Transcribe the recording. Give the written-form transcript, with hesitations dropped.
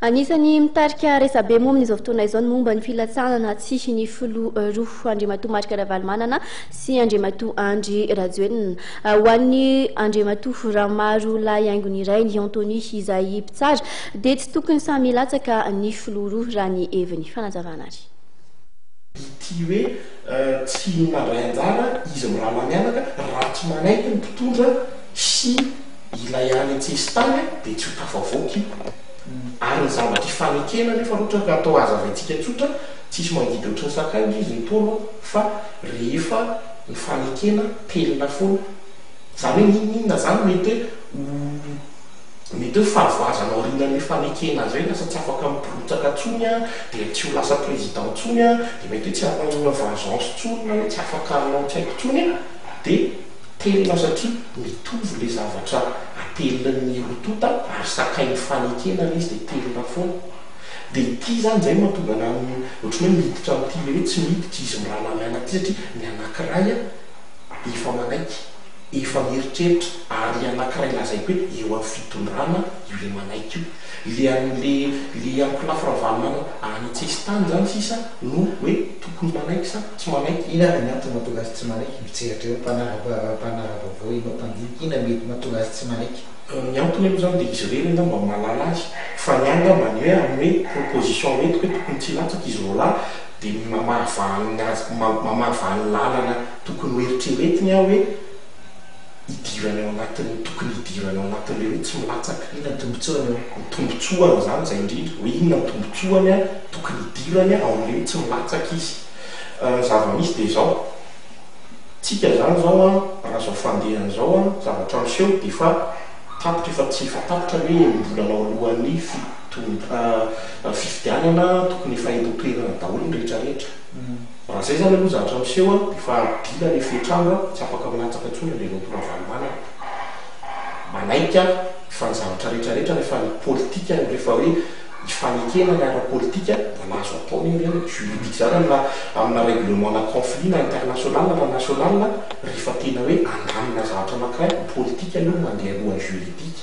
Anisany mitarika resabe moa amin'izao fotoana izao momba ny filatsanana tsy ny roa Andriamatoa Matrika Ravalomanana sy Andriamatoa Andry Rajoelina. Ho an'ny Andriamatoa Ramaro lahy haingony iray ny Antony Isaïe Pitsara dia tsy tokony samy latsaka ny filoha roa raha ny heviny. Fanazavana ary. Ity hoe tsy mandray anjara izy mirama mianaka raha tsy manaiky ny mpitondra sy ilay any an-tsesitany dia tsy ho tafavoaky ary ny zavatra ifanekena nefa ohatra ka atao aza avaintsika tsotra tsisy mangidy ohatry ny sakaiky izy ny tolo fa rehefa ny fanekena telina foana zany hoe ninona zany mety hoe fahavoazana orinan'ny fanekena azy hoe lasa tsy afaka mipirotsaka tsony a dia tsy ho lasa président tsony a dia mety hoe tsy afaka vengeance tsony na hoe tsy afaka anao tsy haiko tsony a dia telina satria mitovy le zavatra atelin'ny rotota ary sakain'ny fanekena izy dia telina foana dia ity zany zay mahatonga na ohatry hoe miditra amin'ity le hoe tsy miditra izy mirana mianaka ity satria ny anankiray a efa manaiky efa mieritreritra ary anankiray lazaiko hoe eo amin'ny fitondrana io le manaiky io le amiko lafiravalomana any an-tsesitany zany sisa no hoe tokony manaiky sa tsy manaiky. Ina ny antony mahatonga azy tsy manaiky mitseratra eo mpanarabavao ianao mpandinika ina mety mahatonga azy tsy manaiky. Ny antony aloha zany dia izy reny mba mahalala azy fa ny angamba ny hoe amin'ny hoe proposition entiko hoe tokony tsy latsaka izy roalahy dia mamahavany lalana tokony ho eritreretiny aho hoe idirana ao anatiny tokony idirana ao anatin'le hoe tsy milatsaka. Ina tombotsoany tombotsoana zany zay indrindra hoe inona ny tombotsoany a tokony idirany ao amin'le hoe tsy milatsaka izy. Zava-misy dia zao tsika zany zao a raha zao fandehana zao a zavatra miseho dia fa tapitra efa tsy efa tapitra hoe mbola ao alohan'ny fifidianana tokony efa eto-toerana daholo ny rehetrarehetra. Raha zay zany aloha zavatra miseho a efa dila le fetranga tsy afaka milatsaka tsony le lotora valomana manaika fa ny zavatra rehetrarehetra rehefa ny politika rehefa hoe ifanekena ny ara-politika da lazo atao ny reny juridique zany amina règlement na conflit na international na national rehefa tena hoe andamina zavatra anankiray politika aloha mandeha alohan'ny juridique.